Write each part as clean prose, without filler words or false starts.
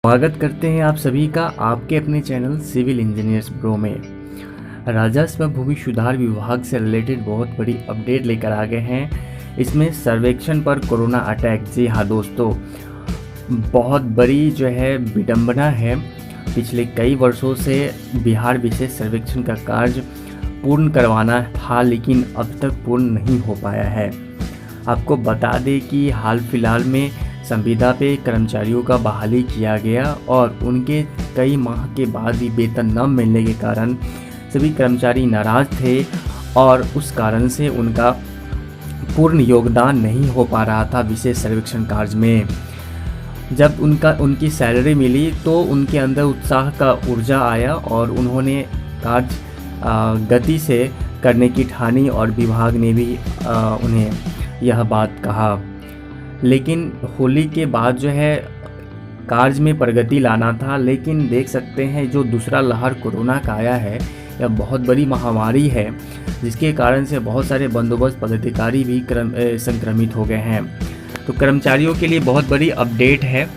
स्वागत करते हैं आप सभी का आपके अपने चैनल सिविल इंजीनियर्स ब्रो में। राजस्व व भूमि सुधार विभाग से रिलेटेड बहुत बड़ी अपडेट लेकर आ गए हैं। इसमें सर्वेक्षण पर कोरोना अटैक, जी हाँ दोस्तों, बहुत बड़ी जो है विडंबना है। पिछले कई वर्षों से बिहार विशेष सर्वेक्षण का कार्य पूर्ण करवाना था, लेकिन अब तक पूर्ण नहीं हो पाया है। आपको बता दें कि हाल फिलहाल में संविदा पे कर्मचारियों का बहाली किया गया और उनके कई माह के बाद भी वेतन न मिलने के कारण सभी कर्मचारी नाराज थे और उस कारण से उनका पूर्ण योगदान नहीं हो पा रहा था विशेष सर्वेक्षण कार्य में। जब उनकी सैलरी मिली तो उनके अंदर उत्साह का ऊर्जा आया और उन्होंने कार्य गति से करने की ठानी और विभाग ने भी उन्हें यह बात कहा। लेकिन होली के बाद जो है कार्य में प्रगति लाना था, लेकिन देख सकते हैं जो दूसरा लहर कोरोना का आया है, यह बहुत बड़ी महामारी है, जिसके कारण से बहुत सारे बंदोबस्त पदाधिकारी भी संक्रमित हो गए हैं। तो कर्मचारियों के लिए बहुत बड़ी अपडेट है।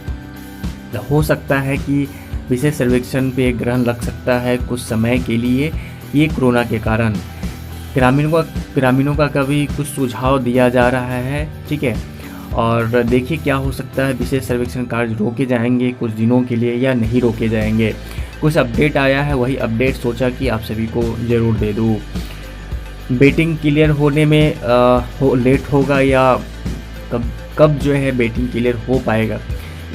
हो सकता है कि विशेष सर्वेक्षण पे ग्रहण लग सकता है कुछ समय के लिए, ये कोरोना के कारण। ग्रामीणों का कभी कुछ सुझाव दिया जा रहा है, ठीक है, और देखिए क्या हो सकता है। विशेष सर्वेक्षण कार्य रोके जाएंगे कुछ दिनों के लिए या नहीं रोके जाएंगे। कुछ अपडेट आया है, वही अपडेट सोचा कि आप सभी को ज़रूर दे दूँ। बेटिंग क्लियर होने में लेट होगा या कब जो है बेटिंग क्लियर हो पाएगा,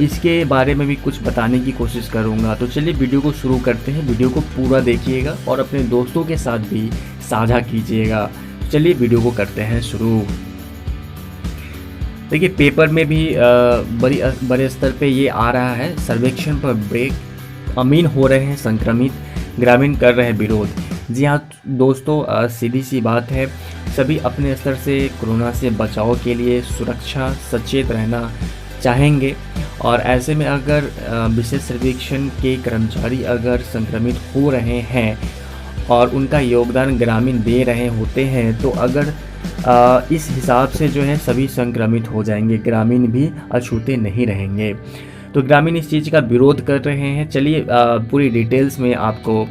इसके बारे में भी कुछ बताने की कोशिश करूँगा। तो चलिए वीडियो को शुरू करते हैं। वीडियो को पूरा देखिएगा और अपने दोस्तों के साथ भी साझा कीजिएगा। चलिए वीडियो को करते हैं शुरू। देखिए पेपर में भी बड़े स्तर पे ये आ रहा है, सर्वेक्षण पर ब्रेक, अमीन हो रहे हैं संक्रमित, ग्रामीण कर रहे हैं विरोध। जी हाँ दोस्तों, सीधी सी बात है, सभी अपने स्तर से कोरोना से बचाव के लिए सुरक्षा सचेत रहना चाहेंगे और ऐसे में अगर विशेष सर्वेक्षण के कर्मचारी अगर संक्रमित हो रहे हैं और उनका योगदान ग्रामीण दे रहे होते हैं तो अगर इस हिसाब से जो है सभी संक्रमित हो जाएंगे, ग्रामीण भी अछूते नहीं रहेंगे। तो ग्रामीण इस चीज़ का विरोध कर रहे हैं। चलिए पूरी डिटेल्स में आपको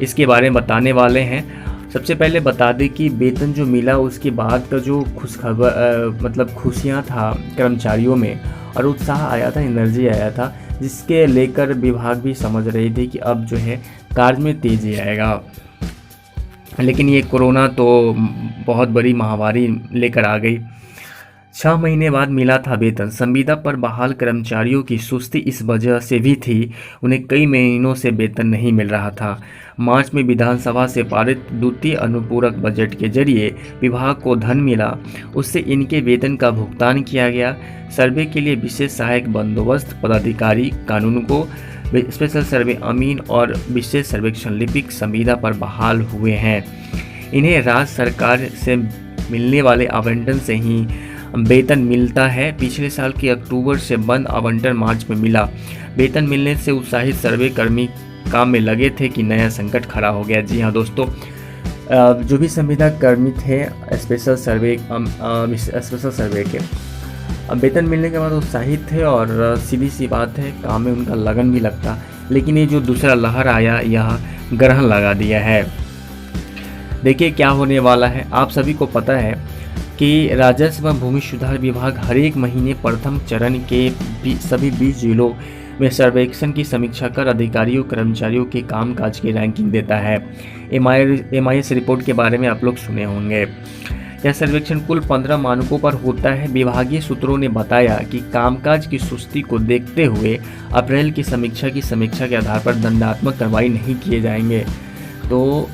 इसके बारे में बताने वाले हैं। सबसे पहले बता दें कि वेतन जो मिला उसके बाद का जो मतलब खुशियाँ था कर्मचारियों में और उत्साह आया था, एनर्जी आया था, जिसके लेकर विभाग भी समझ रहे थे कि अब जो है कार्य में तेज़ी आएगा। लेकिन ये कोरोना तो बहुत बड़ी महामारी लेकर आ गई। 6 महीने बाद मिला था वेतन। संविदा पर बहाल कर्मचारियों की सुस्ती इस वजह से भी थी, उन्हें कई महीनों से वेतन नहीं मिल रहा था। मार्च में विधानसभा से पारित द्वितीय अनुपूरक बजट के जरिए विभाग को धन मिला, उससे इनके वेतन का भुगतान किया गया। सर्वे के लिए विशेष सहायक बंदोबस्त पदाधिकारी, कानून को स्पेशल सर्वे अमीन और विशेष सर्वेक्षण लिपिक संविदा पर बहाल हुए हैं। इन्हें राज्य सरकार से मिलने वाले आवंटन से ही वेतन मिलता है। पिछले साल के अक्टूबर से बंद आवंटन मार्च में मिला। वेतन मिलने से उत्साहित सर्वे कर्मी काम में लगे थे कि नया संकट खड़ा हो गया। जी हाँ दोस्तों, जो भी संविदा कर्मी थे स्पेशल सर्वे के, अब वेतन मिलने के बाद उत्साहित थे और सीधी सी बात है काम में उनका लगन भी लगता। लेकिन ये जो दूसरा लहर आया, यह ग्रहण लगा दिया है। देखिए क्या होने वाला है। आप सभी को पता है कि राजस्व व भूमि सुधार विभाग हर एक महीने प्रथम चरण के सभी 20 जिलों में सर्वेक्षण की समीक्षा कर अधिकारियों कर्मचारियों के कामकाज की रैंकिंग देता है। MIS रिपोर्ट के बारे में आप लोग सुने होंगे। यह सर्वेक्षण कुल 15 मानकों पर होता है। विभागीय सूत्रों ने बताया कि कामकाज की सुस्ती को देखते हुए अप्रैल की समीक्षा के आधार पर दंडात्मक कार्रवाई नहीं किए जाएंगे। तो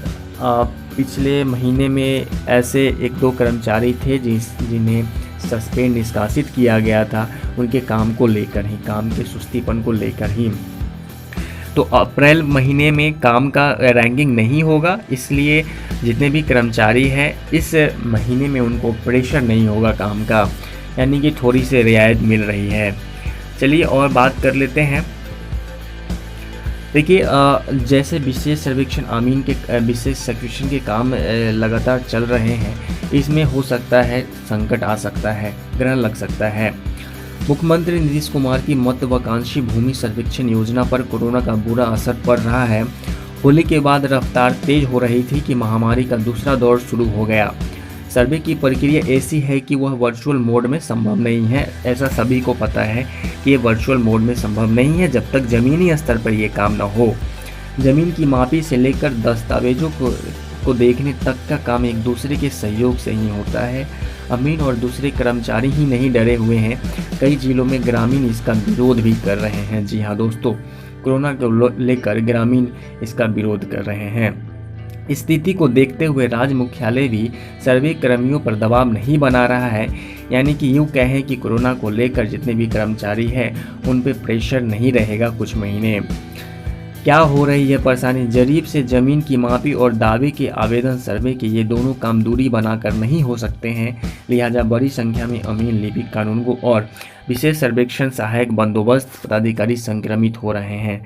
पिछले महीने में ऐसे 1-2 कर्मचारी थे जिन्हें सस्पेंड निष्कासित किया गया था, उनके काम को लेकर ही, काम के सुस्तीपन को लेकर ही। तो अप्रैल महीने में काम का रैंकिंग नहीं होगा, इसलिए जितने भी कर्मचारी हैं इस महीने में उनको प्रेशर नहीं होगा काम का, यानी कि थोड़ी सी रियायत मिल रही है। चलिए और बात कर लेते हैं। देखिए जैसे विशेष सर्वेक्षण अमीन के विशेष सर्वेक्षण के काम लगातार चल रहे हैं, इसमें हो सकता है संकट आ सकता है, ग्रहण लग सकता है। मुख्यमंत्री नीतीश कुमार की महत्वाकांक्षी भूमि सर्वेक्षण योजना पर कोरोना का बुरा असर पड़ रहा है। होली के बाद रफ्तार तेज हो रही थी कि महामारी का दूसरा दौर शुरू हो गया। सर्वे की प्रक्रिया ऐसी है कि वह वर्चुअल मोड में संभव नहीं है। ऐसा सभी को पता है कि ये वर्चुअल मोड में संभव नहीं है जब तक ज़मीनी स्तर पर ये काम न हो। ज़मीन की मापी से लेकर दस्तावेजों को देखने तक का काम एक दूसरे के सहयोग से ही होता है। अमीन और दूसरे कर्मचारी ही नहीं डरे हुए हैं, कई जिलों में ग्रामीण इसका विरोध भी कर रहे हैं। जी हाँ दोस्तों, कोरोना को लेकर ग्रामीण इसका विरोध कर रहे हैं। स्थिति को देखते हुए राज्य मुख्यालय भी सर्वे कर्मियों पर दबाव नहीं बना रहा है, यानी कि यूँ कहें कि कोरोना को लेकर जितने भी कर्मचारी हैं उन पे प्रेशर नहीं रहेगा कुछ महीने। क्या हो रही है परेशानी? जरीब से ज़मीन की मापी और दावे के आवेदन सर्वे के ये दोनों काम दूरी बनाकर नहीं हो सकते हैं, लिहाजा बड़ी संख्या में अमीन, लिपिक, कानूनगो और विशेष सर्वेक्षण सहायक बंदोबस्त पदाधिकारी संक्रमित हो रहे हैं।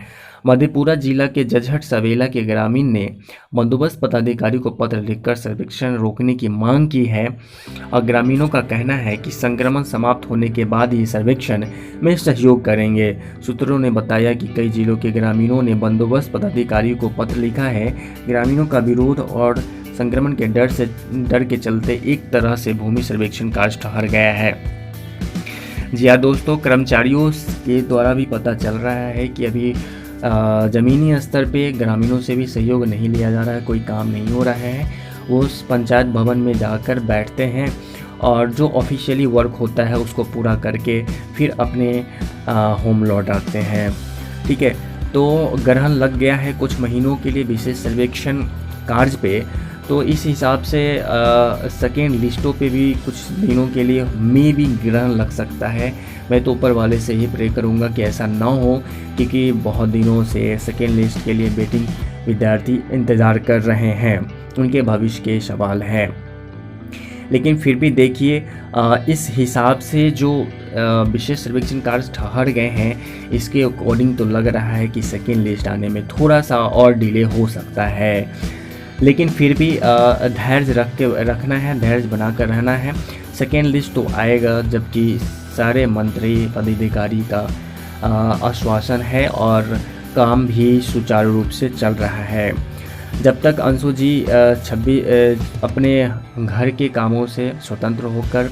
मधेपुरा जिला के जजहट सवेला के ग्रामीण ने बंदोबस्त पदाधिकारी को पत्र लिखकर सर्वेक्षण रोकने की मांग की है और ग्रामीणों का कहना है कि संक्रमण समाप्त होने के बाद ही सर्वेक्षण में सहयोग करेंगे। सूत्रों ने बताया कि कई जिलों के ग्रामीणों ने बंदोबस्त पदाधिकारी को पत्र लिखा है। ग्रामीणों का विरोध और संक्रमण के डर के चलते एक तरह से भूमि सर्वेक्षण कार्य ठहर गया है। जी हाँ दोस्तों, कर्मचारियों के द्वारा भी पता चल रहा है कि अभी ज़मीनी स्तर पे ग्रामीणों से भी सहयोग नहीं लिया जा रहा है, कोई काम नहीं हो रहा है। वो उस पंचायत भवन में जाकर बैठते हैं और जो ऑफिशियली वर्क होता है उसको पूरा करके फिर अपने होम लौट आते हैं। ठीक है, तो ग्रहण लग गया है कुछ महीनों के लिए विशेष सर्वेक्षण कार्य पे, तो इस हिसाब से सेकेंड लिस्टों पे भी कुछ दिनों के लिए में भी ग्रहण लग सकता है। मैं तो ऊपर वाले से ही प्रे करूँगा कि ऐसा ना हो, क्योंकि बहुत दिनों से सेकेंड लिस्ट के लिए वेटिंग विद्यार्थी इंतज़ार कर रहे हैं, उनके भविष्य के सवाल हैं। लेकिन फिर भी देखिए, इस हिसाब से जो विशेष सर्वेक्षण कार्य ठहर गए हैं, इसके अकॉर्डिंग तो लग रहा है कि सेकेंड लिस्ट आने में थोड़ा सा और डिले हो सकता है। लेकिन फिर भी धैर्य रखना है, धैर्य बनाकर रहना है। सेकेंड लिस्ट तो आएगा, जबकि सारे मंत्री पदाधिकारी का आश्वासन है और काम भी सुचारू रूप से चल रहा है। जब तक अंशु जी अपने घर के कामों से स्वतंत्र होकर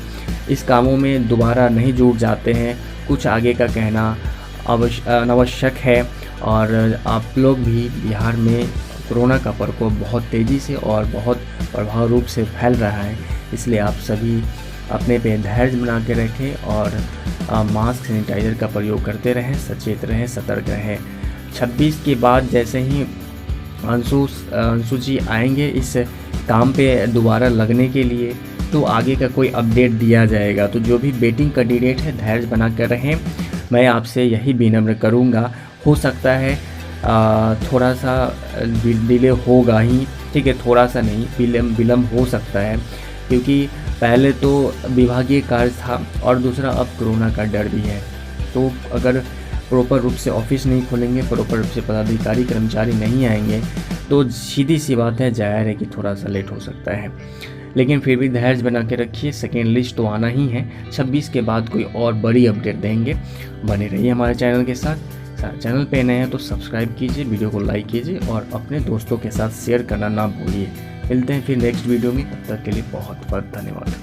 इस कामों में दोबारा नहीं जुड़ जाते हैं, कुछ आगे का कहना अनावश्यक है। और आप लोग भी बिहार में कोरोना का प्रकोप बहुत तेज़ी से और बहुत प्रभाव रूप से फैल रहा है, इसलिए आप सभी अपने पे धैर्य बना के रखें और मास्क, सैनिटाइज़र का प्रयोग करते रहें, सचेत रहें, सतर्क रहें। 26 के बाद जैसे ही अंशु जी आएंगे इस काम पे दोबारा लगने के लिए, तो आगे का कोई अपडेट दिया जाएगा। तो जो भी वेटिंग कैंडिडेट है, धैर्य बना कर रहें। मैं आपसे यही विनम्र करूँगा। हो सकता है थोड़ा सा डिले होगा ही, ठीक है, थोड़ा सा नहीं, विलम्ब हो सकता है, क्योंकि पहले तो विभागीय कार्य था और दूसरा अब कोरोना का डर भी है। तो अगर प्रॉपर रूप से ऑफिस नहीं खोलेंगे, प्रॉपर रूप से पदाधिकारी कर्मचारी नहीं आएंगे, तो सीधी सी बात है, जाहिर है कि थोड़ा सा लेट हो सकता है। लेकिन फिर भी धैर्य बना के रखिए, सेकेंड लिस्ट तो आना ही है। 26 के बाद कोई और बड़ी अपडेट देंगे। बने रहिए हमारे चैनल के साथ। चैनल पे नए हैं तो सब्सक्राइब कीजिए, वीडियो को लाइक कीजिए और अपने दोस्तों के साथ शेयर करना ना भूलिए। मिलते हैं फिर नेक्स्ट वीडियो में, तब तक के लिए बहुत बहुत धन्यवाद।